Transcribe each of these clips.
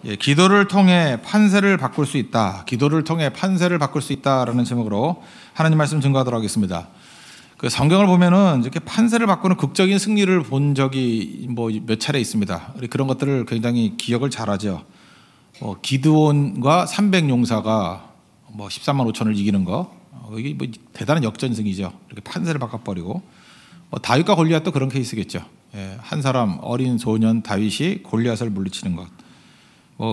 예, 기도를 통해 판세를 바꿀 수 있다. 기도를 통해 판세를 바꿀 수 있다라는 제목으로 하나님 말씀 증거하도록 하겠습니다. 그 성경을 보면은 이렇게 판세를 바꾸는 극적인 승리를 본 적이 뭐 몇 차례 있습니다. 우리 그런 것들을 굉장히 기억을 잘하죠. 기드온과 300용사가 뭐 13만 5천을 이기는 거, 이게 뭐 대단한 역전승이죠. 이렇게 판세를 바꿔버리고, 다윗과 골리앗도 그런 케이스겠죠. 예, 한 사람 어린 소년 다윗이 골리앗을 물리치는 것.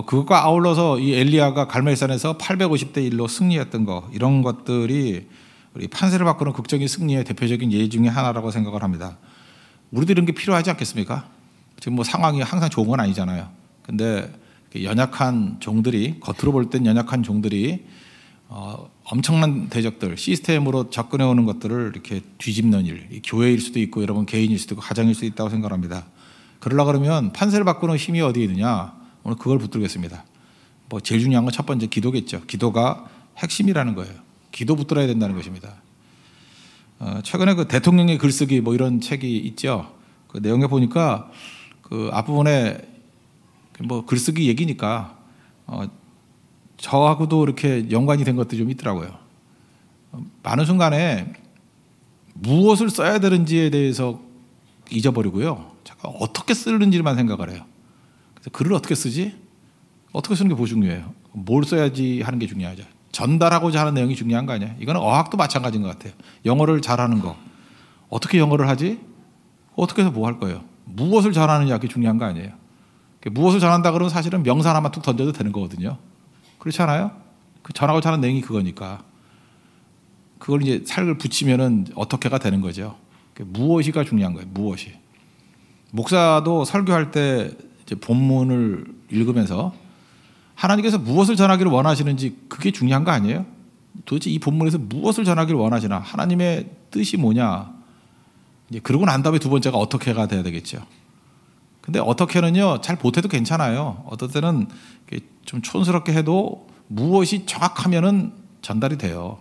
그것과 아울러서 이 엘리야가 갈멜산에서 850대 1로 승리했던 거, 이런 것들이 우리 판세를 바꾸는 극적인 승리의 대표적인 예 중에 하나라고 생각을 합니다. 우리도 이런 게 필요하지 않겠습니까? 지금 뭐 상황이 항상 좋은 건 아니잖아요. 근데 연약한 종들이, 겉으로 볼 땐 연약한 종들이 엄청난 대적들, 시스템으로 접근해 오는 것들을 이렇게 뒤집는 일, 교회일 수도 있고 여러분 개인일 수도 있고 가정일 수도 있다고 생각합니다. 그러려고 그러면 판세를 바꾸는 힘이 어디에 있느냐? 오늘 그걸 붙들겠습니다. 제일 중요한 건 첫 번째 기도겠죠. 기도가 핵심이라는 거예요. 기도 붙들어야 된다는 것입니다. 최근에 그 대통령의 글쓰기 이런 책이 있죠. 그 내용에 보니까 그 앞부분에 글쓰기 얘기니까 저하고도 이렇게 연관이 된 것들이 좀 있더라고요. 많은 순간에 무엇을 써야 되는지에 대해서 잊어버리고요. 잠깐 어떻게 쓰는지만 생각을 해요. 그래서 글을 어떻게 쓰지? 어떻게 쓰는 게 뭐 중요해요? 뭘 써야지 하는 게 중요하죠. 전달하고자 하는 내용이 중요한 거 아니에요? 이거는 어학도 마찬가지인 것 같아요. 영어를 잘하는 거. 어떻게 영어를 하지? 어떻게 해서 뭐 할 거예요? 무엇을 전하느냐, 그게 중요한 거 아니에요? 무엇을 전한다 그러면 사실은 명사 하나만 툭 던져도 되는 거거든요. 그렇지 않아요? 그 전하고자 하는 내용이 그거니까. 그걸 이제 살을 붙이면은 어떻게가 되는 거죠. 무엇이가 중요한 거예요. 무엇이. 목사도 설교할 때 이제 본문을 읽으면서 하나님께서 무엇을 전하기를 원하시는지 그게 중요한 거 아니에요? 도대체 이 본문에서 무엇을 전하기를 원하시나? 하나님의 뜻이 뭐냐? 이제 그러고 난 다음에 두 번째가 어떻게가 돼야 되겠죠. 근데 어떻게는요, 잘 못해도 괜찮아요. 어떤 때는 좀 촌스럽게 해도 무엇이 정확하면은 전달이 돼요.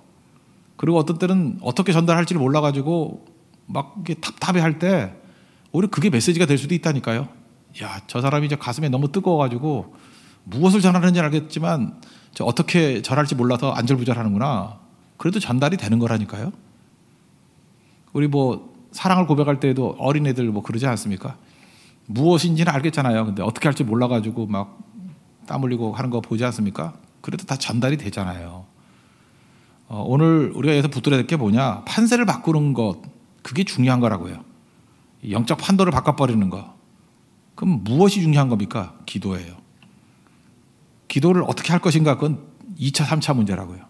그리고 어떤 때는 어떻게 전달할지를 몰라가지고 막 이게 답답해 할 때 오히려 그게 메시지가 될 수도 있다니까요. 야, 저 사람이 이제 가슴에 너무 뜨거워가지고 무엇을 전하는지 알겠지만 저 어떻게 전할지 몰라서 안절부절하는구나. 그래도 전달이 되는 거라니까요. 우리 사랑을 고백할 때에도 어린애들 그러지 않습니까? 무엇인지는 알겠잖아요. 근데 어떻게 할지 몰라가지고 막 땀 흘리고 하는 거 보지 않습니까? 그래도 다 전달이 되잖아요. 오늘 우리가 여기서 붙들어야 될 게 뭐냐? 판세를 바꾸는 것, 그게 중요한 거라고요. 영적 판도를 바꿔버리는 거. 그럼 무엇이 중요한 겁니까? 기도예요. 기도를 어떻게 할 것인가? 그건 2차, 3차 문제라고요.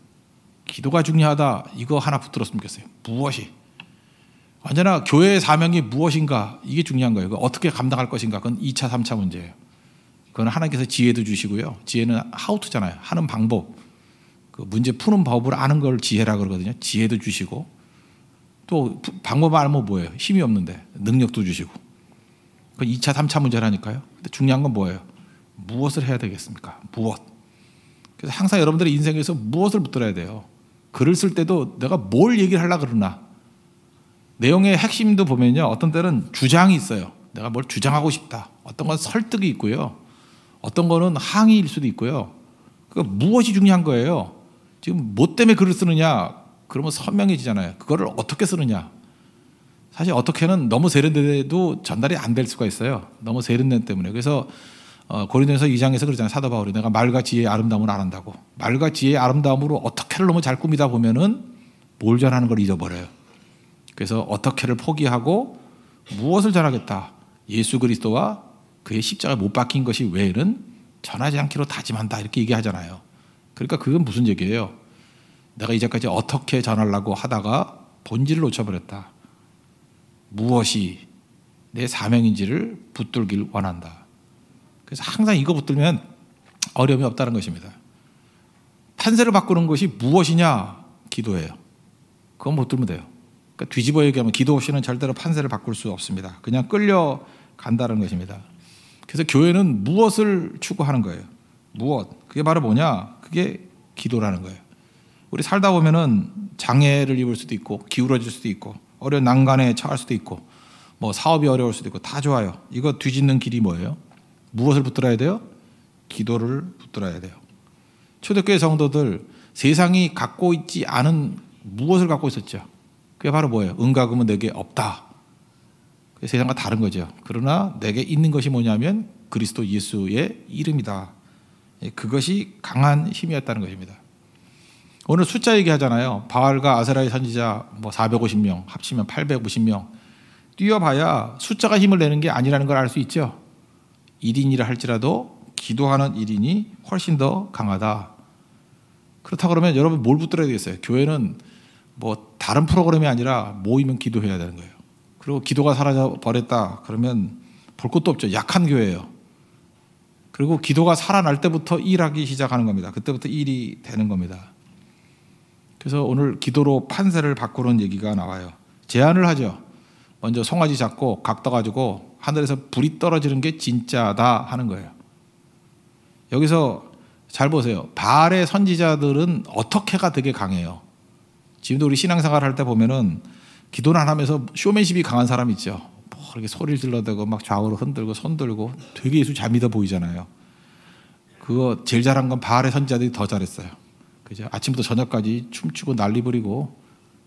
기도가 중요하다. 이거 하나 붙들었으면 좋겠어요. 무엇이? 언제나 교회의 사명이 무엇인가? 이게 중요한 거예요. 어떻게 감당할 것인가? 그건 2차, 3차 문제예요. 그건 하나님께서 지혜도 주시고요. 지혜는 하우투잖아요. 하는 방법. 그 문제 푸는 법을 아는 걸 지혜라 그러거든요. 지혜도 주시고 또 방법 알면 뭐예요? 힘이 없는데 능력도 주시고. 그건 2차, 3차 문제라니까요. 근데 중요한 건 뭐예요? 무엇을 해야 되겠습니까? 무엇. 그래서 항상 여러분들의 인생에서 무엇을 붙들어야 돼요. 글을 쓸 때도 내가 뭘 얘기를 하려고 그러나. 내용의 핵심도 보면요. 어떤 때는 주장이 있어요. 내가 뭘 주장하고 싶다. 어떤 건 설득이 있고요. 어떤 거는 항의일 수도 있고요. 그러니까 무엇이 중요한 거예요. 지금 뭐 때문에 글을 쓰느냐. 그러면 선명해지잖아요. 그거를 어떻게 쓰느냐. 사실 어떻게는 너무 세련돼도 전달이 안 될 수가 있어요. 너무 세련된 때문에. 그래서 고린도전서 2장에서 그러잖아요. 사도 바울이 내가 말과 지혜의 아름다움을 안 한다고. 말과 지혜의 아름다움으로 어떻게를 너무 잘 꾸미다 보면은 뭘 전하는 걸 잊어버려요. 그래서 어떻게를 포기하고 무엇을 전하겠다. 예수 그리스도와 그의 십자가에 못 박힌 것이 외에는 전하지 않기로 다짐한다. 이렇게 얘기하잖아요. 그러니까 그건 무슨 얘기예요? 내가 이제까지 어떻게 전하려고 하다가 본질을 놓쳐버렸다. 무엇이 내 사명인지를 붙들길 원한다. 그래서 항상 이거 붙들면 어려움이 없다는 것입니다. 판세를 바꾸는 것이 무엇이냐? 기도예요. 그건 못 들면 돼요. 그러니까 뒤집어 얘기하면 기도 없이는 절대로 판세를 바꿀 수 없습니다. 그냥 끌려간다는 것입니다. 그래서 교회는 무엇을 추구하는 거예요? 무엇? 그게 바로 뭐냐? 그게 기도라는 거예요. 우리 살다 보면은 장애를 입을 수도 있고 기울어질 수도 있고 어려운 난간에 처할 수도 있고 사업이 어려울 수도 있고 다 좋아요. 이거 뒤집는 길이 뭐예요? 무엇을 붙들어야 돼요? 기도를 붙들어야 돼요. 초대교회 성도들 세상이 갖고 있지 않은 무엇을 갖고 있었죠? 그게 바로 뭐예요? 은과 금은 내게 없다. 그게 세상과 다른 거죠. 그러나 내게 있는 것이 뭐냐면 그리스도 예수의 이름이다. 그것이 강한 힘이었다는 것입니다. 오늘 숫자 얘기하잖아요. 바알과 아세라의 선지자 450명 합치면 850명. 뛰어봐야 숫자가 힘을 내는 게 아니라는 걸 알 수 있죠. 1인이라 할지라도 기도하는 1인이 훨씬 더 강하다. 그렇다 그러면 여러분 뭘 붙들어야 되겠어요? 교회는 다른 프로그램이 아니라 모이면 기도해야 되는 거예요. 그리고 기도가 사라져 버렸다 그러면 볼 것도 없죠. 약한 교회예요. 그리고 기도가 살아날 때부터 일하기 시작하는 겁니다. 그때부터 일이 되는 겁니다. 그래서 오늘 기도로 판세를 바꾸는 얘기가 나와요. 제안을 하죠. 먼저 송아지 잡고 각 떠가지고 하늘에서 불이 떨어지는 게 진짜다 하는 거예요. 여기서 잘 보세요. 바알의 선지자들은 어떻게가 되게 강해요. 지금도 우리 신앙생활 할 때 보면은 기도는 안 하면서 쇼맨십이 강한 사람 있죠. 이렇게 소리를 질러대고 막 좌우로 흔들고 손 들고 되게 예수 잘 믿어 보이잖아요. 그거 제일 잘한 건 바알의 선지자들이 더 잘했어요. 그죠? 아침부터 저녁까지 춤추고 난리 부리고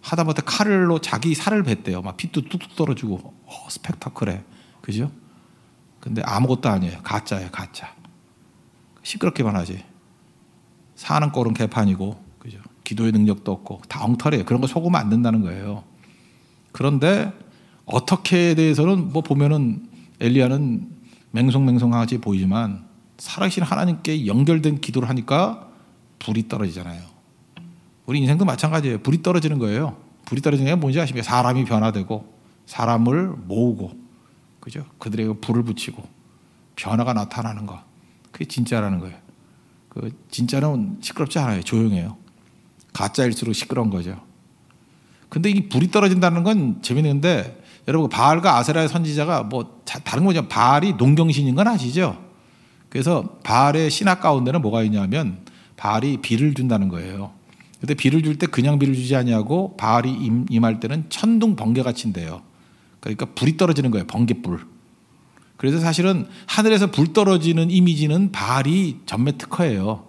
하다못해 칼로 자기 살을 뱉대요. 막 피도 뚝뚝 떨어지고 스펙타클해. 그죠? 근데 아무것도 아니에요. 가짜예요, 가짜. 시끄럽게만 하지. 사는 꼴은 개판이고, 그죠? 기도의 능력도 없고 다 엉터리예요. 그런 거 속으면 안 된다는 거예요. 그런데 어떻게에 대해서는 보면은 엘리야는 맹송맹송하지 보이지만 살아계신 하나님께 연결된 기도를 하니까 불이 떨어지잖아요. 우리 인생도 마찬가지예요. 불이 떨어지는 거예요. 불이 떨어지는 게 뭔지 아십니까? 사람이 변화되고 사람을 모으고, 그죠? 그들에게 불을 붙이고 변화가 나타나는 것. 그게 진짜라는 거예요. 그 진짜는 시끄럽지 않아요. 조용해요. 가짜일수록 시끄러운 거죠. 근데 이 불이 떨어진다는 건 재밌는데, 여러분 바알과 아세라의 선지자가 다른 거죠. 바알이 농경신인 건 아시죠? 그래서 바알의 신학 가운데는 뭐가 있냐면 바알이 비를 준다는 거예요. 근데 비를 줄 때 그냥 비를 주지 아니하고 바알이 임할 때는 천둥 번개같이 인대요. 그러니까 불이 떨어지는 거예요. 번개불. 그래서 사실은 하늘에서 불 떨어지는 이미지는 바알이 전매 특허예요.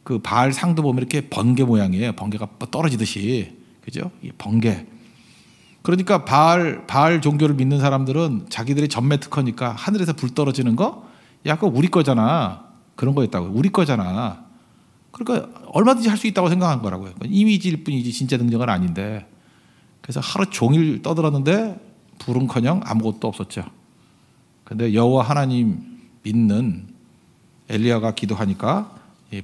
그 바알 상도 보면 이렇게 번개 모양이에요. 번개가 떨어지듯이. 그죠? 이 번개. 그러니까 바알 종교를 믿는 사람들은 자기들이 전매 특허니까 하늘에서 불 떨어지는 거? 야, 그거 우리 거잖아. 그런 거였다고요. 우리 거잖아. 그러니까 얼마든지 할 수 있다고 생각한 거라고요. 이미지일 뿐이지 진짜 능력은 아닌데. 그래서 하루 종일 떠들었는데 불은커녕 아무것도 없었죠. 근데 여호와 하나님 믿는 엘리야가 기도하니까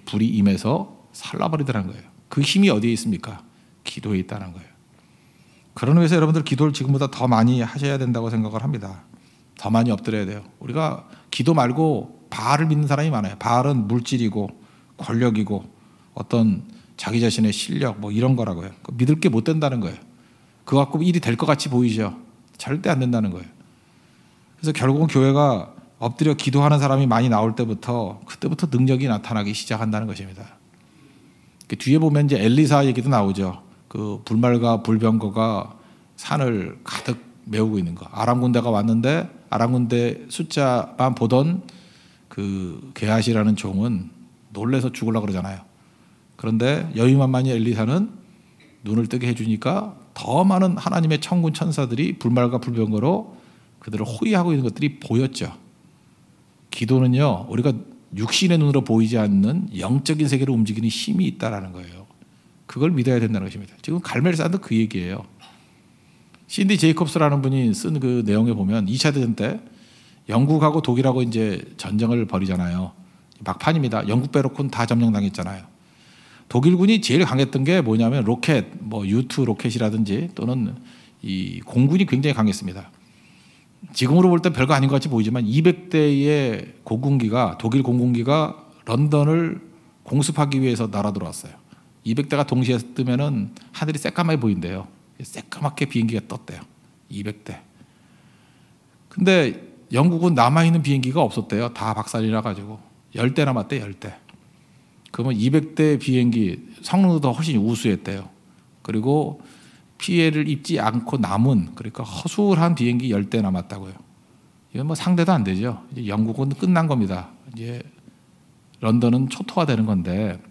불이 임해서 살라버리더라는 거예요. 그 힘이 어디에 있습니까? 기도에 있다는 거예요. 그런 의미에서 여러분들 기도를 지금보다 더 많이 하셔야 된다고 생각을 합니다. 더 많이 엎드려야 돼요. 우리가 기도 말고 바알을 믿는 사람이 많아요. 바알은 물질이고 권력이고 어떤 자기 자신의 실력 이런 거라고요. 믿을 게 못 된다는 거예요. 그거 갖고 일이 될 것 같이 보이죠. 절대 안 된다는 거예요. 그래서 결국은 교회가 엎드려 기도하는 사람이 많이 나올 때부터 그때부터 능력이 나타나기 시작한다는 것입니다. 뒤에 보면 이제 엘리사 얘기도 나오죠. 그 불말과 불병거가 산을 가득 메우고 있는 거. 아람 군대가 왔는데 아람 군대 숫자만 보던 그 게하시라는 종은 놀래서 죽으려고 그러잖아요. 그런데 여유만만이 엘리사는 눈을 뜨게 해주니까 더 많은 하나님의 천군 천사들이 불말과 불병거로 그들을 호위하고 있는 것들이 보였죠. 기도는요, 우리가 육신의 눈으로 보이지 않는 영적인 세계로 움직이는 힘이 있다라는 거예요. 그걸 믿어야 된다는 것입니다. 지금 갈멜산도 그 얘기예요. 신디 제이콥스라는 분이 쓴 그 내용에 보면 2차 대전 때 영국하고 독일하고 이제 전쟁을 벌이잖아요. 막판입니다. 영국 빼놓고는 다 점령당했잖아요. 독일군이 제일 강했던 게 뭐냐면 로켓, U2 로켓이라든지 또는 이 공군이 굉장히 강했습니다. 지금으로 볼 때 별거 아닌 것 같이 보이지만 200대의 공군기가, 독일 공군기가 런던을 공습하기 위해서 날아들어왔어요. 200대가 동시에 뜨면은 하늘이 새까맣게 보인대요. 새까맣게 비행기가 떴대요. 200대. 근데 영국은 남아있는 비행기가 없었대요. 다 박살이 나가지고 10대 남았대. 10대. 그러면 200대 비행기 성능도 더 훨씬 우수했대요. 그리고 피해를 입지 않고 남은, 그러니까 허술한 비행기 10대 남았다고요. 이건 상대도 안 되죠. 이제 영국은 끝난 겁니다. 이제 런던은 초토화되는 건데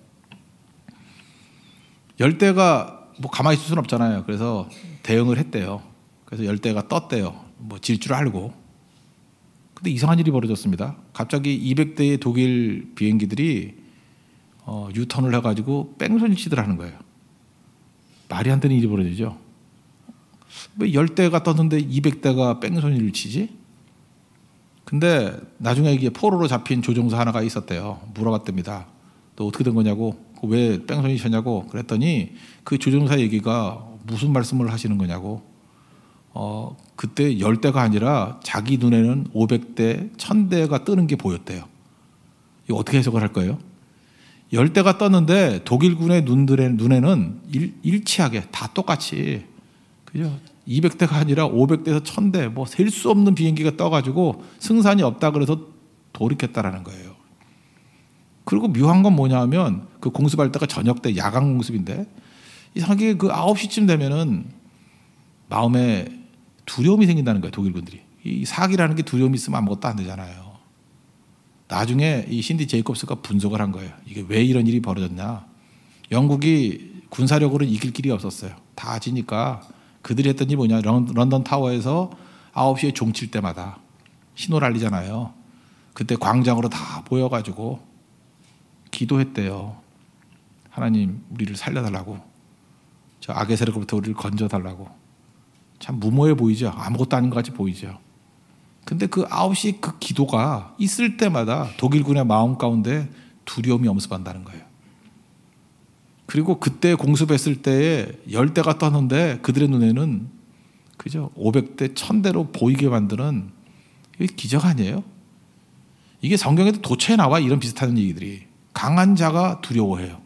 열대가 뭐 가만히 있을 수는 없잖아요. 그래서 대응을 했대요. 그래서 열대가 떴대요. 뭐 질 줄 알고. 근데 이상한 일이 벌어졌습니다. 갑자기 200대의 독일 비행기들이 유턴을 해가지고 뺑소니 치들 하는 거예요. 말이 안 되는 일이 벌어지죠. 왜 열대가 떴는데 200대가 뺑소니를 치지? 근데 나중에 이게 포로로 잡힌 조종사 하나가 있었대요. 물어봤답니다. 또 어떻게 된 거냐고, 왜 뺑소니 쳤냐고 그랬더니 그 조종사 얘기가 무슨 말씀을 하시는 거냐고. 그때 열대가 아니라 자기 눈에는 500대, 1000대가 뜨는 게 보였대요. 이거 어떻게 해석을 할 거예요? 열대가 떴는데 독일군의 눈에는 일치하게 다 똑같이, 그죠? 200대가 아니라 500대에서 1000대, 뭐 셀 수 없는 비행기가 떠가지고 승산이 없다 그래서 돌이켰다라는 거예요. 그리고 묘한 건 뭐냐면 그 공습할 때가 저녁 때 야간 공습인데 이상하게 그 9시쯤 되면은 마음에 두려움이 생긴다는 거예요. 독일군들이. 이 사기라는 게 두려움이 있으면 아무것도 안 되잖아요. 나중에 이 신디 제이콥스가 분석을 한 거예요. 이게 왜 이런 일이 벌어졌냐. 영국이 군사력으로는 이길 길이 없었어요. 다 지니까 그들이 했던 일이 뭐냐. 런던 타워에서 9시에 종 칠 때마다 신호를 알리잖아요. 그때 광장으로 다 모여가지고 기도했대요. 하나님 우리를 살려달라고. 저 악의 세력으로부터 우리를 건져달라고. 참 무모해 보이죠. 아무것도 아닌 것 같이 보이죠. 근데 그 9시 그 기도가 있을 때마다 독일군의 마음 가운데 두려움이 엄습한다는 거예요. 그리고 그때 공습했을 때에 열대가 떴는데 그들의 눈에는 그죠? 500대, 1000대로 보이게 만드는 이게 기적 아니에요? 이게 성경에도 도처에 나와 이런 비슷한 얘기들이. 강한 자가 두려워해요.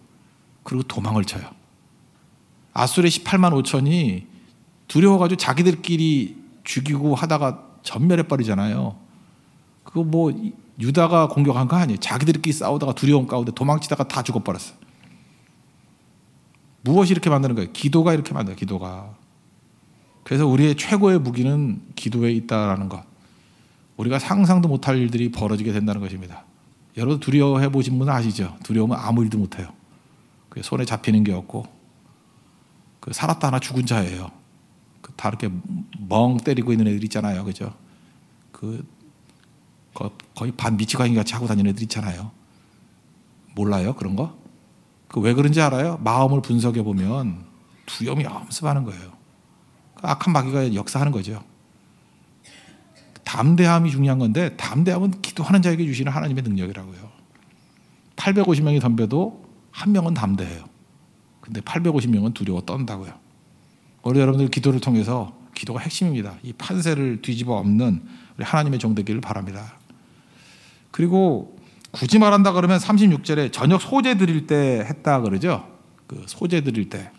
그리고 도망을 쳐요. 아수르의 18만 5천이 두려워가지고 자기들끼리 죽이고 하다가 전멸해버리잖아요. 그거 뭐 유다가 공격한 거 아니에요. 자기들끼리 싸우다가 두려움 가운데 도망치다가 다 죽어버렸어요. 무엇이 이렇게 만드는 거예요? 기도가 이렇게 만들어요. 기도가. 그래서 우리의 최고의 무기는 기도에 있다라는 것. 우리가 상상도 못할 일들이 벌어지게 된다는 것입니다. 여러분 두려워해 보신 분은 아시죠? 두려우면 아무 일도 못해요. 손에 잡히는 게 없고 살았다 하나 죽은 자예요. 다 이렇게 멍 때리고 있는 애들 있잖아요. 그죠? 거의 반 미치광이 같이 하고 다니는 애들 있잖아요. 몰라요? 그런 거? 왜 그런지 알아요? 마음을 분석해 보면 두려움이 엄습하는 거예요. 악한 마귀가 역사하는 거죠. 담대함이 중요한 건데 담대함은 기도하는 자에게 주시는 하나님의 능력이라고요. 850명이 덤벼도 한 명은 담대해요. 근데 850명은 두려워 떤다고요. 우리 여러분들 기도를 통해서 기도가 핵심입니다. 이 판세를 뒤집어 엎는 우리 하나님의 종 되기를 바랍니다. 그리고 굳이 말한다 그러면 36절에 저녁 소제 드릴 때 했다 그러죠. 그 소제 드릴 때.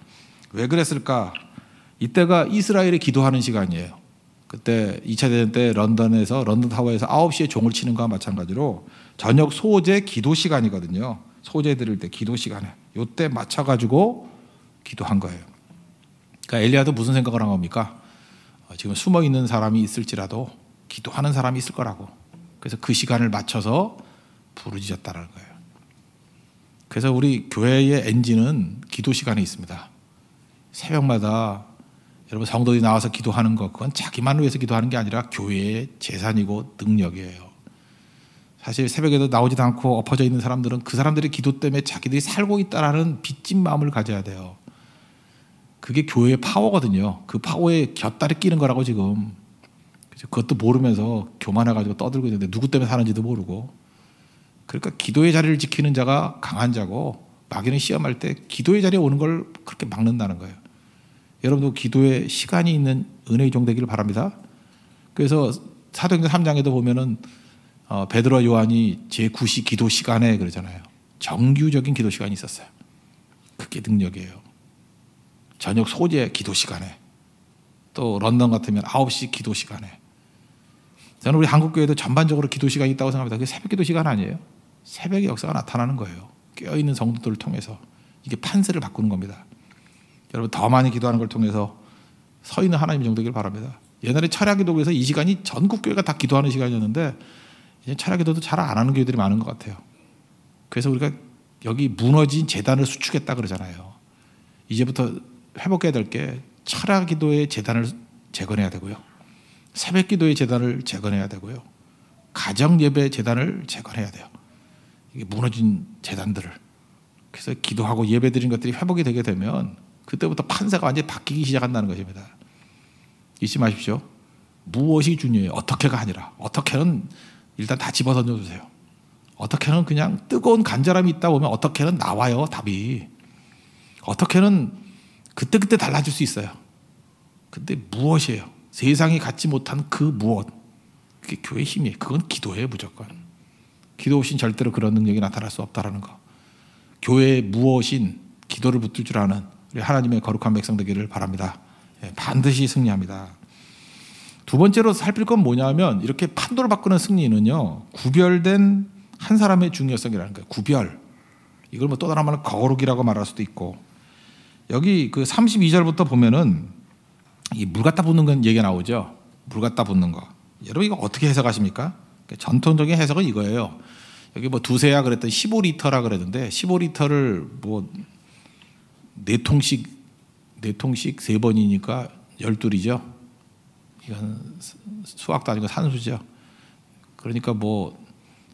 왜 그랬을까? 이때가 이스라엘이 기도하는 시간이에요. 그때 2차 대전 때 런던에서 런던 타워에서 9시에 종을 치는 거와 마찬가지로 저녁 소제 기도 시간이거든요. 소제 드릴 때 기도 시간에. 이때 맞춰가지고 기도한 거예요. 그러니까 엘리야도 무슨 생각을 한 겁니까? 지금 숨어 있는 사람이 있을지라도 기도하는 사람이 있을 거라고. 그래서 그 시간을 맞춰서 부르짖었다는 거예요. 그래서 우리 교회의 엔진은 기도 시간에 있습니다. 새벽마다 여러분 성도들이 나와서 기도하는 것, 그건 자기만을 위해서 기도하는 게 아니라 교회의 재산이고 능력이에요. 사실 새벽에도 나오지도 않고 엎어져 있는 사람들은 그 사람들의 기도 때문에 자기들이 살고 있다라는 빚진 마음을 가져야 돼요. 그게 교회의 파워거든요. 그 파워에 곁다리 끼는 거라고 지금. 그것도 모르면서 교만해가지고 떠들고 있는데 누구 때문에 사는지도 모르고. 그러니까 기도의 자리를 지키는 자가 강한 자고 마귀는 시험할 때 기도의 자리에 오는 걸 그렇게 막는다는 거예요. 여러분도 기도에 시간이 있는 은혜의 종 되기를 바랍니다. 그래서 사도행전 3장에도 보면은 베드로와 요한이 제9시 기도 시간에 그러잖아요. 정규적인 기도 시간이 있었어요. 그게 능력이에요. 저녁 소제 기도 시간에, 또 런던 같으면 9시 기도 시간에. 저는 우리 한국교회도 전반적으로 기도 시간이 있다고 생각합니다. 그게 새벽 기도 시간 아니에요. 새벽의 역사가 나타나는 거예요. 깨어있는 성도들을 통해서. 이게 판세를 바꾸는 겁니다. 여러분 더 많이 기도하는 걸 통해서 서 있는 하나님의 종 되기를 바랍니다. 옛날에 철야기도에서 이 시간이 전국 교회가 다 기도하는 시간이었는데 이제 철학기도도 잘 안 하는 교회들이 많은 것 같아요. 그래서 우리가 여기 무너진 재단을 수축했다 그러잖아요. 이제부터 회복해야 될 게 철학기도의 재단을 재건해야 되고요. 새벽기도의 재단을 재건해야 되고요. 가정예배 재단을 재건해야 돼요. 이게 무너진 재단들을. 그래서 기도하고 예배드린 것들이 회복이 되게 되면 그때부터 판세가 완전히 바뀌기 시작한다는 것입니다. 잊지 마십시오. 무엇이 중요해요? 어떻게가 아니라. 어떻게는 일단 다 집어던져 주세요. 어떻게는 그냥 뜨거운 간절함이 있다 보면 어떻게는 나와요, 답이. 어떻게는 그때그때 달라질 수 있어요. 근데 무엇이에요? 세상이 갖지 못한 그 무엇. 그게 교회의 힘이에요. 그건 기도예요, 무조건. 기도 없인 절대로 그런 능력이 나타날 수 없다는 거. 교회의 무엇인 기도를 붙들 줄 아는 우리 하나님의 거룩한 백성 되기를 바랍니다. 반드시 승리합니다. 두 번째로 살필 건 뭐냐면 이렇게 판도를 바꾸는 승리는요, 구별된 한 사람의 중요성이라는 거예요. 구별. 이걸 뭐 또 다른 말로 거룩이라고 말할 수도 있고, 여기 그 32절부터 보면은 이 물 갖다 붓는 건 얘기가 나오죠. 물 갖다 붓는 거. 여러분 이거 어떻게 해석하십니까? 전통적인 해석은 이거예요. 여기 뭐 두세야 그랬더니 15리터라 그랬는데 15리터를 뭐 4통씩 3번이니까 12리죠. 이건 수학도 아니고 산수죠. 그러니까 뭐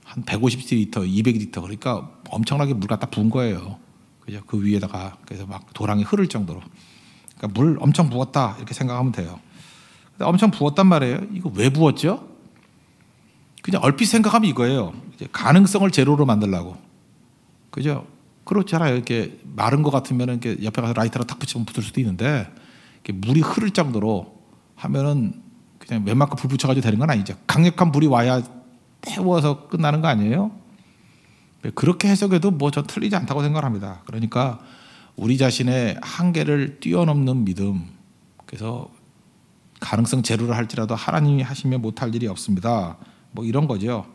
한 150리터, 200리터 그러니까 엄청나게 물 갖다 부은 거예요. 그죠? 그 위에다가 그래서 막 도랑이 흐를 정도로. 그러니까 물 엄청 부었다 이렇게 생각하면 돼요. 근데 엄청 부었단 말이에요. 이거 왜 부었죠? 그냥 얼핏 생각하면 이거예요. 이제 가능성을 제로로 만들려고. 그죠? 그렇잖아요. 이렇게 마른 것 같으면 이렇게 옆에 가서 라이터로 탁 붙이면 붙을 수도 있는데 이렇게 물이 흐를 정도로 하면은 그냥 웬만큼 불 붙여가지고 되는 건 아니죠. 강력한 불이 와야 태워서 끝나는 거 아니에요? 그렇게 해석해도 뭐 전 틀리지 않다고 생각합니다. 그러니까 우리 자신의 한계를 뛰어넘는 믿음. 그래서 가능성 제로를 할지라도 하나님이 하시면 못할 일이 없습니다. 뭐 이런 거죠.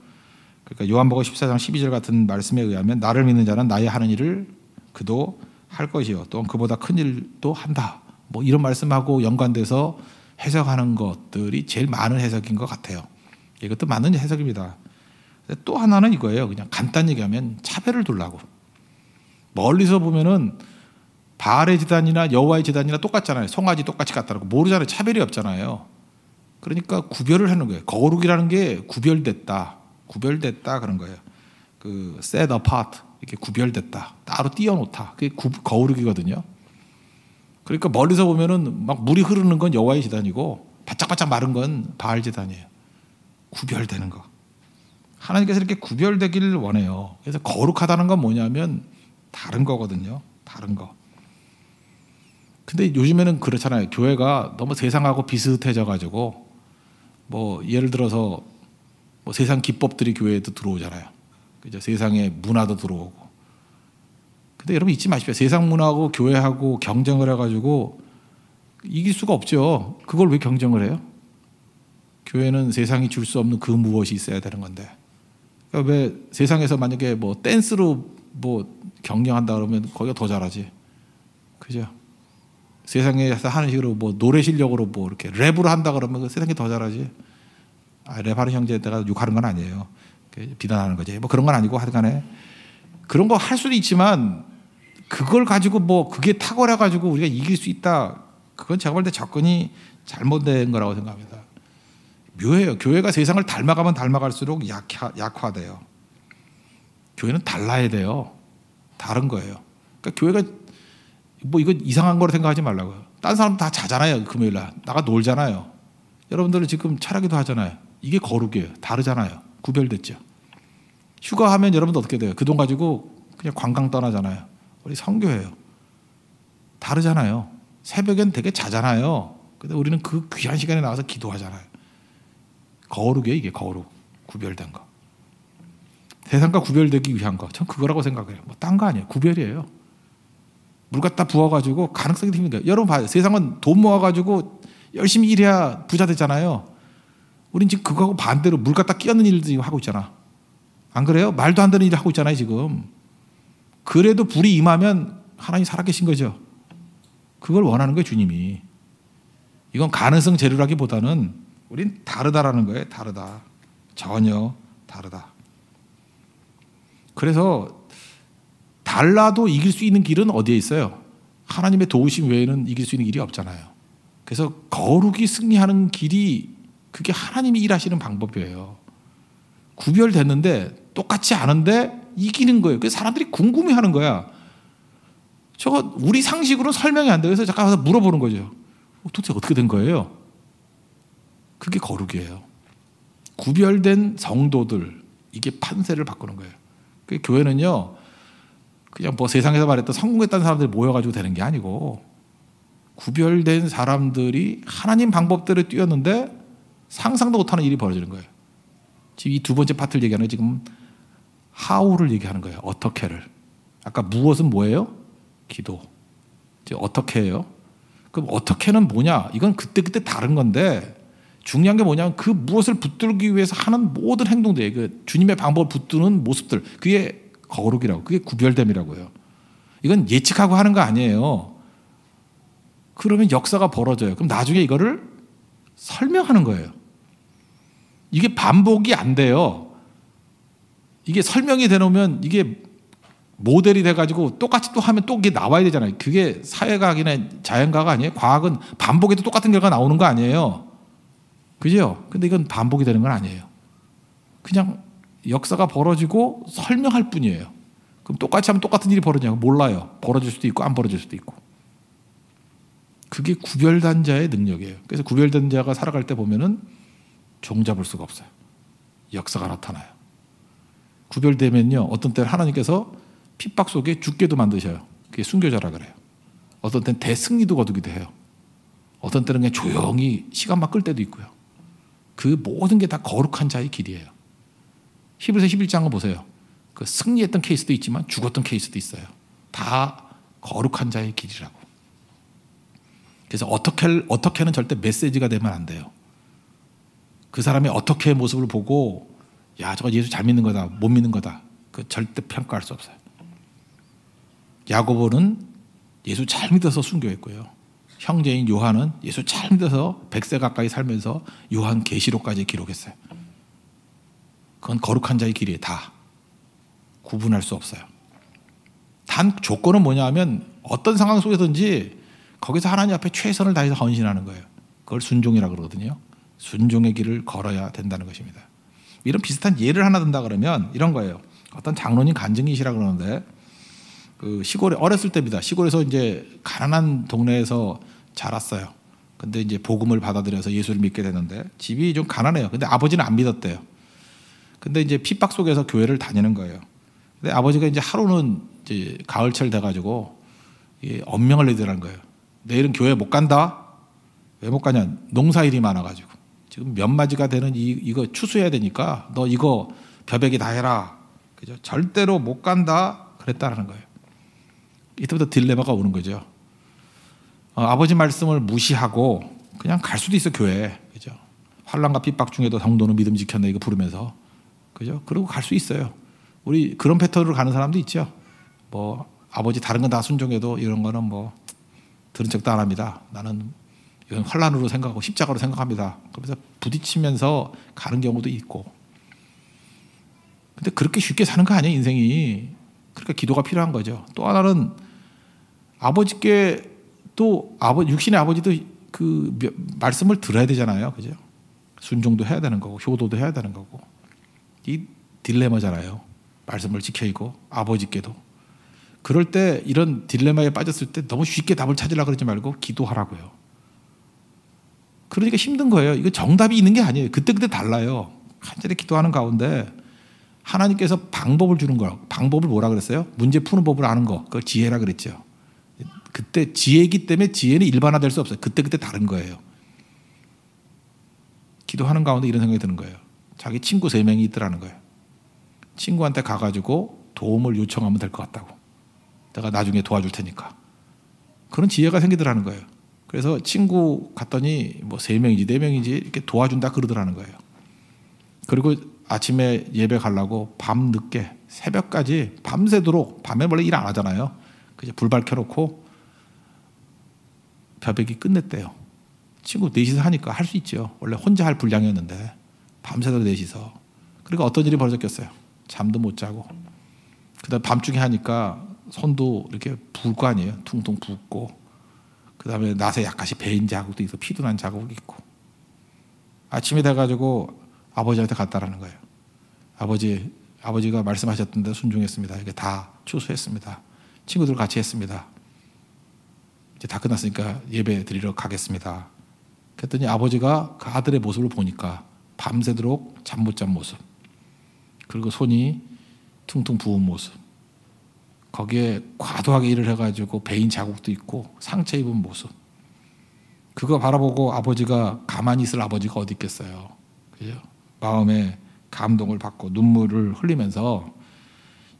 그러니까 요한복음 14장 12절 같은 말씀에 의하면 나를 믿는 자는 나의 하는 일을 그도 할 것이요 또한 그보다 큰 일도 한다. 뭐 이런 말씀하고 연관돼서 해석하는 것들이 제일 많은 해석인 것 같아요. 이것도 맞는 해석입니다. 또 하나는 이거예요. 그냥 간단히 얘기하면 차별을 두려고. 멀리서 보면은 바알의 제단이나 여호와의 제단이나 똑같잖아요. 송아지 똑같이 같다고 모르잖아요. 차별이 없잖아요. 그러니까 구별을 하는 거예요. 거룩이라는 게 구별됐다 그런 거예요. 그 set apart 이렇게 구별됐다, 따로 띄워놓다. 그게 거룩이거든요. 그러니까 멀리서 보면은 막 물이 흐르는 건 여호와의 제단이고 바짝바짝 마른 건 바알 제단이에요. 구별되는 거. 하나님께서 이렇게 구별되기를 원해요. 그래서 거룩하다는 건 뭐냐면 다른 거거든요. 다른 거. 근데 요즘에는 그렇잖아요. 교회가 너무 세상하고 비슷해져 가지고 뭐 예를 들어서 뭐 세상 기법들이 교회에도 들어오잖아요. 그죠? 세상의 문화도 들어오고. 근데 여러분 잊지 마십시오. 세상 문화하고 교회하고 경쟁을 해가지고 이길 수가 없죠. 그걸 왜 경쟁을 해요? 교회는 세상이 줄 수 없는 그 무엇이 있어야 되는 건데. 그러니까 왜 세상에서 만약에 뭐 댄스로 뭐 경쟁한다 그러면 거기가 더 잘하지. 그죠? 세상에서 하는 식으로 뭐 노래 실력으로 뭐 이렇게 랩으로 한다 그러면 세상이 더 잘하지. 랩하는 형제에다가 욕하는 건 아니에요. 비난하는 거지. 뭐 그런 건 아니고 하여간에 그런 거 할 수도 있지만 그걸 가지고 뭐 그게 탁월해 가지고 우리가 이길 수 있다. 그건 제가 볼 때 접근이 잘못된 거라고 생각합니다. 묘해요. 교회가 세상을 닮아가면 닮아갈수록 약화돼요. 교회는 달라야 돼요. 다른 거예요. 그러니까 교회가 뭐 이거 이상한 거로 생각하지 말라고요. 딴 사람 다 자잖아요. 금요일날 나가 놀잖아요. 여러분들은 지금 차라기도 하잖아요. 이게 거룩이에요. 다르잖아요. 구별됐죠. 휴가하면 여러분들 어떻게 돼요? 그 돈 가지고 그냥 관광 떠나잖아요. 우리 선교예요. 다르잖아요. 새벽엔 되게 자잖아요. 근데 우리는 그 귀한 시간에 나와서 기도하잖아요. 거룩이에요. 이게 거룩. 구별된 거. 세상과 구별되기 위한 거. 전 그거라고 생각해요. 뭐 딴 거 아니에요. 구별이에요. 물 갖다 부어가지고 가능성이 생깁니다. 여러분 봐요. 세상은 돈 모아가지고 열심히 일해야 부자 되잖아요. 우린 지금 그거하고 반대로 물 갖다 끼얹는 일들 하고 있잖아. 안 그래요? 말도 안 되는 일을 하고 있잖아요 지금. 그래도 불이 임하면 하나님 살아계신 거죠. 그걸 원하는 거예요 주님이. 이건 가능성 제로라기보다는 우린 다르다라는 거예요. 다르다. 전혀 다르다. 그래서 달라도 이길 수 있는 길은 어디에 있어요? 하나님의 도우심 외에는 이길 수 있는 길이 없잖아요. 그래서 거룩이 승리하는 길이 그게 하나님이 일하시는 방법이에요. 구별됐는데 똑같지 않은데 이기는 거예요. 그래서 사람들이 궁금해하는 거야. 저거 우리 상식으로는 설명이 안 돼요. 그래서 잠깐 가서 물어보는 거죠. 도대체 어떻게 된 거예요? 그게 거룩이에요. 구별된 성도들, 이게 판세를 바꾸는 거예요. 그 교회는요, 그냥 뭐 세상에서 말했던 성공했다는 사람들이 모여가지고 되는 게 아니고, 구별된 사람들이 하나님 방법대로 뛰었는데 상상도 못하는 일이 벌어지는 거예요. 지금 이 두 번째 파트를 얘기하는 게 지금 how를 얘기하는 거예요. 어떻게를. 아까 무엇은 뭐예요? 기도. 이제 어떻게 해요? 그럼 어떻게는 뭐냐? 이건 그때그때 다른 건데 중요한 게 뭐냐면 그 무엇을 붙들기 위해서 하는 모든 행동들, 그 주님의 방법을 붙드는 모습들, 그게 거룩이라고, 그게 구별됨이라고요. 이건 예측하고 하는 거 아니에요. 그러면 역사가 벌어져요. 그럼 나중에 이거를 설명하는 거예요. 이게 반복이 안 돼요. 이게 설명이 되놓으면 이게 모델이 돼가지고 똑같이 또 하면 또 이게 나와야 되잖아요. 그게 사회과학이나 자연과학 아니에요? 과학은 반복해도 똑같은 결과가 나오는 거 아니에요? 그죠? 근데 이건 반복이 되는 건 아니에요. 그냥 역사가 벌어지고 설명할 뿐이에요. 그럼 똑같이 하면 똑같은 일이 벌어지냐고 몰라요. 벌어질 수도 있고 안 벌어질 수도 있고. 그게 구별된 자의 능력이에요. 그래서 구별된 자가 살아갈 때 보면은 종잡을 수가 없어요. 역사가 나타나요. 구별되면요, 어떤 때는 하나님께서 핍박 속에 죽게도 만드셔요. 그게 순교자라 그래요. 어떤 때는 대승리도 거두기도 해요. 어떤 때는 그냥 조용히 시간만 끌 때도 있고요. 그 모든 게 다 거룩한 자의 길이에요. 히브리서 11장을 보세요. 그 승리했던 케이스도 있지만 죽었던 케이스도 있어요. 다 거룩한 자의 길이라고. 그래서 어떻게는 절대 메시지가 되면 안 돼요. 그 사람의 어떻게의 모습을 보고 야, 저거 예수 잘 믿는 거다, 못 믿는 거다, 그 절대 평가할 수 없어요. 야고보는 예수 잘 믿어서 순교했고요. 형제인 요한은 예수 잘 믿어서 100세 가까이 살면서 요한 계시록까지 기록했어요. 그건 거룩한 자의 길이에요. 다 구분할 수 없어요. 단 조건은 뭐냐 하면 어떤 상황 속에서든지 거기서 하나님 앞에 최선을 다해서 헌신하는 거예요. 그걸 순종이라고 그러거든요. 순종의 길을 걸어야 된다는 것입니다. 이런 비슷한 예를 하나 든다 그러면 이런 거예요. 어떤 장로님 간증이시라고 그러는데 그 시골에 어렸을 때입니다. 시골에서 이제 가난한 동네에서 자랐어요. 근데 이제 복음을 받아들여서 예수를 믿게 되는데 집이 좀 가난해요. 근데 아버지는 안 믿었대요. 근데 이제 핍박 속에서 교회를 다니는 거예요. 근데 아버지가 이제 하루는 이제 가을철 돼가지고 언명을 내더라는 거예요. 내일은 교회 못 간다. 왜 못 가냐? 농사일이 많아가지고 지금 몇 마디가 되는 이거 추수해야 되니까 너 이거 벼베기 다 해라. 그죠? 절대로 못 간다. 그랬다라는 거예요. 이때부터 딜레마가 오는 거죠. 아버지 말씀을 무시하고 그냥 갈 수도 있어 교회. 그죠? 환난과 핍박 중에도 성도는 믿음 지켰네 이거 부르면서. 그죠? 그러고 갈 수 있어요. 우리 그런 패턴으로 가는 사람도 있죠. 뭐 아버지 다른 건 다 순종해도 이런 거는 뭐 들은 척도 안 합니다. 나는 이건 환난으로 생각하고 십자가로 생각합니다. 그래서 부딪히면서 가는 경우도 있고. 근데 그렇게 쉽게 사는 거 아니에요, 인생이. 그러니까 기도가 필요한 거죠. 또 하나는 아버지께 또 육신의 아버지도 그 말씀을 들어야 되잖아요. 그죠? 순종도 해야 되는 거고 효도도 해야 되는 거고. 이 딜레마잖아요. 말씀을 지켜야 하고 아버지께도. 그럴 때 이런 딜레마에 빠졌을 때 너무 쉽게 답을 찾으려고 그러지 말고 기도하라고요. 그러니까 힘든 거예요. 이거 정답이 있는 게 아니에요. 그때그때 달라요. 간절히 기도하는 가운데 하나님께서 방법을 주는 거. 방법을 뭐라 그랬어요? 문제 푸는 법을 아는 거. 그걸 지혜라 그랬죠. 그때 지혜이기 때문에 지혜는 일반화될 수 없어요. 그때그때 다른 거예요. 기도하는 가운데 이런 생각이 드는 거예요. 자기 친구 3명이 있더라는 거예요. 친구한테 가가지고 도움을 요청하면 될 것 같다고. 내가 나중에 도와줄 테니까. 그런 지혜가 생기더라는 거예요. 그래서 친구 갔더니 뭐 3명인지 4명인지 이렇게 도와준다 그러더라는 거예요. 그리고 아침에 예배 가려고 밤 늦게 새벽까지 밤새도록, 밤에 원래 일 안 하잖아요. 그냥 불 밝혀놓고 벼베기 끝냈대요. 친구 넷이서 하니까 할 수 있죠. 원래 혼자 할 분량이었는데 밤새도록 넷이서. 그리고 어떤 일이 벌어졌겠어요? 잠도 못 자고, 그다음 밤중에 하니까 손도 이렇게 부을 거 아니에요. 퉁퉁 붓고, 그다음에 낫에 약간씩 베인 자국도 있고 피도 난 자국이 있고. 아침에 돼가지고 아버지한테 갔다라는 거예요. 아버지가 말씀하셨던 데 순종했습니다. 이게 다 추수했습니다. 친구들 같이 했습니다. 이제 다 끝났으니까 예배 드리러 가겠습니다. 그랬더니 아버지가 그 아들의 모습을 보니까 밤새도록 잠 못 잔 모습, 그리고 손이 퉁퉁 부은 모습, 거기에 과도하게 일을 해가지고 베인 자국도 있고 상처 입은 모습, 그거 바라보고 아버지가 가만히 있을 아버지가 어디 있겠어요. 그죠? 마음에 감동을 받고 눈물을 흘리면서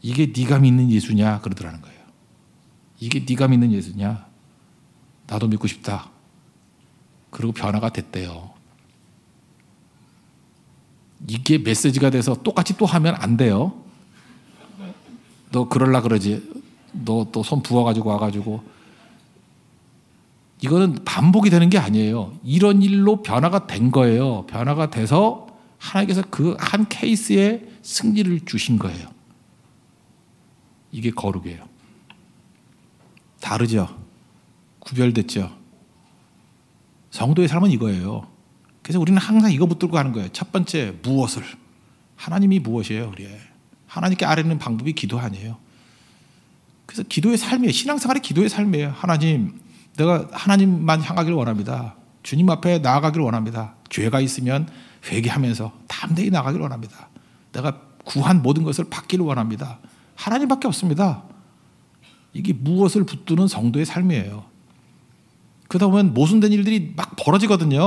이게 네가 믿는 예수냐 그러더라는 거예요. 이게 네가 믿는 예수냐? 나도 믿고 싶다. 그리고 변화가 됐대요. 이게 메시지가 돼서 똑같이 또 하면 안 돼요. 너 그럴라 그러지. 너 또 손 부어가지고 와가지고. 이거는 반복이 되는 게 아니에요. 이런 일로 변화가 된 거예요. 변화가 돼서 하나님께서 그 한 케이스에 승리를 주신 거예요. 이게 거룩이에요. 다르죠? 구별됐죠? 성도의 삶은 이거예요. 그래서 우리는 항상 이거 붙들고 가는 거예요. 첫 번째, 무엇을? 하나님이 무엇이에요, 우리의? 하나님께 아뢰는 방법이 기도 아니에요. 그래서 기도의 삶이에요. 신앙생활의 기도의 삶이에요. 하나님, 내가 하나님만 향하기를 원합니다. 주님 앞에 나아가기를 원합니다. 죄가 있으면 회개하면서 담대히 나아가기를 원합니다. 내가 구한 모든 것을 받기를 원합니다. 하나님밖에 없습니다. 이게 무엇을 붙드는 성도의 삶이에요. 그러다 보면 모순된 일들이 막 벌어지거든요.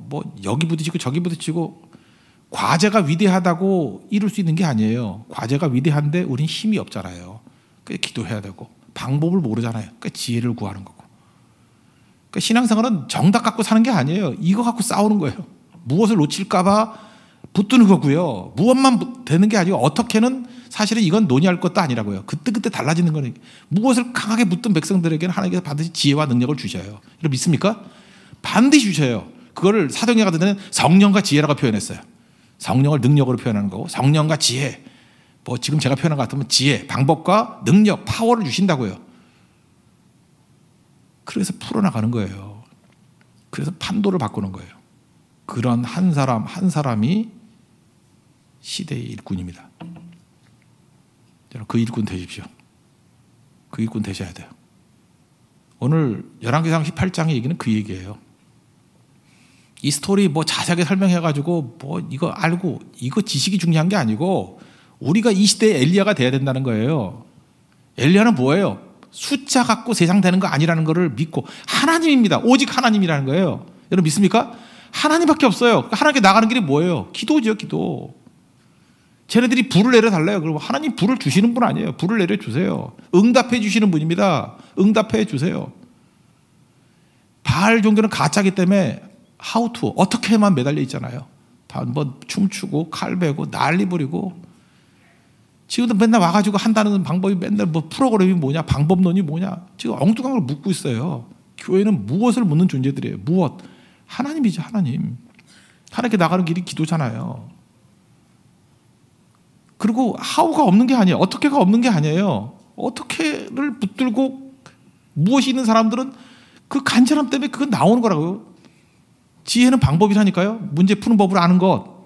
뭐 여기 부딪히고 저기 부딪히고. 과제가 위대하다고 이룰 수 있는 게 아니에요. 과제가 위대한데 우린 힘이 없잖아요. 그래서 기도해야 되고 방법을 모르잖아요. 그러니까 지혜를 구하는 거고. 그러니까 신앙생활은 정답 갖고 사는 게 아니에요. 이거 갖고 싸우는 거예요. 무엇을 놓칠까 봐 붙드는 거고요. 무엇만 되는 게 아니고 어떻게는 사실은 이건 논의할 것도 아니라고요. 그때그때 달라지는 거는. 무엇을 강하게 붙든 백성들에게는 하나님께서 반드시 지혜와 능력을 주셔요. 여러분 믿습니까? 반드시 주셔요. 그거를 사도행전 같은 데는 성령과 지혜라고 표현했어요. 성령을 능력으로 표현하는 거고 성령과 지혜, 뭐 지금 제가 표현한 것 같으면 지혜, 방법과 능력, 파워를 주신다고요. 그래서 풀어나가는 거예요. 그래서 판도를 바꾸는 거예요. 그런 한 사람 한 사람이 시대의 일꾼입니다. 그 일꾼 되십시오. 그 일꾼 되셔야 돼요. 오늘 열왕기상 18장의 얘기는 그 얘기예요. 이 스토리 뭐 자세하게 설명해가지고 뭐 이거 알고 이거 지식이 중요한 게 아니고 우리가 이 시대의 엘리야가 돼야 된다는 거예요. 엘리야는 뭐예요? 숫자 갖고 세상 되는 거 아니라는 거를 믿고 하나님입니다. 오직 하나님이라는 거예요. 여러분 믿습니까? 하나님밖에 없어요. 하나님께 나가는 길이 뭐예요? 기도죠, 기도. 쟤네들이 불을 내려달래요. 그러면 하나님 불을 주시는 분 아니에요. 불을 내려주세요. 응답해 주시는 분입니다. 응답해 주세요. 바알 종교는 가짜기 때문에 how to, 어떻게만 매달려 있잖아요. 한번 춤추고 칼 베고 난리 부리고. 지금도 맨날 와가지고 한다는 방법이 맨날 뭐 프로그램이 뭐냐, 방법론이 뭐냐. 지금 엉뚱한 걸 묻고 있어요. 교회는 무엇을 묻는 존재들이에요. 무엇? 하나님이죠, 하나님. 하나님께 나가는 길이 기도잖아요. 그리고 how가 없는 게 아니에요. 어떻게가 없는 게 아니에요. 어떻게를 붙들고 무엇이 있는 사람들은 그 간절함 때문에 그건 나오는 거라고요. 지혜는 방법이라니까요. 문제 푸는 법을 아는 것.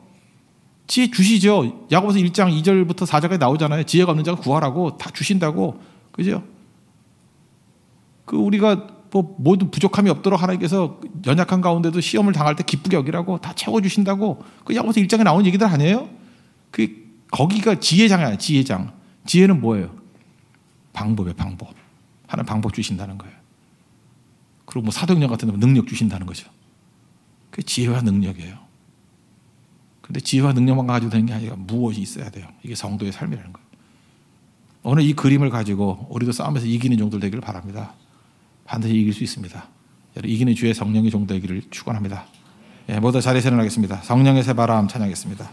지혜 주시죠. 야고보서 1장 2절부터 4절까지 나오잖아요. 지혜가 없는 자가 구하라고 다 주신다고. 그죠? 그 우리가 뭐 모든 부족함이 없도록 하나님께서 연약한 가운데도 시험을 당할 때 기쁘게 여기라고 다 채워주신다고. 그 야고보서 1장에 나오는 얘기들 아니에요? 거기가 지혜장이에요. 지혜장. 지혜는 뭐예요? 방법이에요. 방법. 하나님 방법 주신다는 거예요. 그리고 뭐 사도행전 같은 데 능력 주신다는 거죠. 그게 지혜와 능력이에요. 근데 지혜와 능력만 가지고 되는 게 아니라 무엇이 있어야 돼요. 이게 성도의 삶이라는 거예요. 오늘 이 그림을 가지고 우리도 싸움에서 이기는 종들 되기를 바랍니다. 반드시 이길 수 있습니다. 이기는 주의 성령의 종되기를 축원합니다. 예, 모두 자리에서 일어나겠습니다. 성령의 새바람 찬양하겠습니다.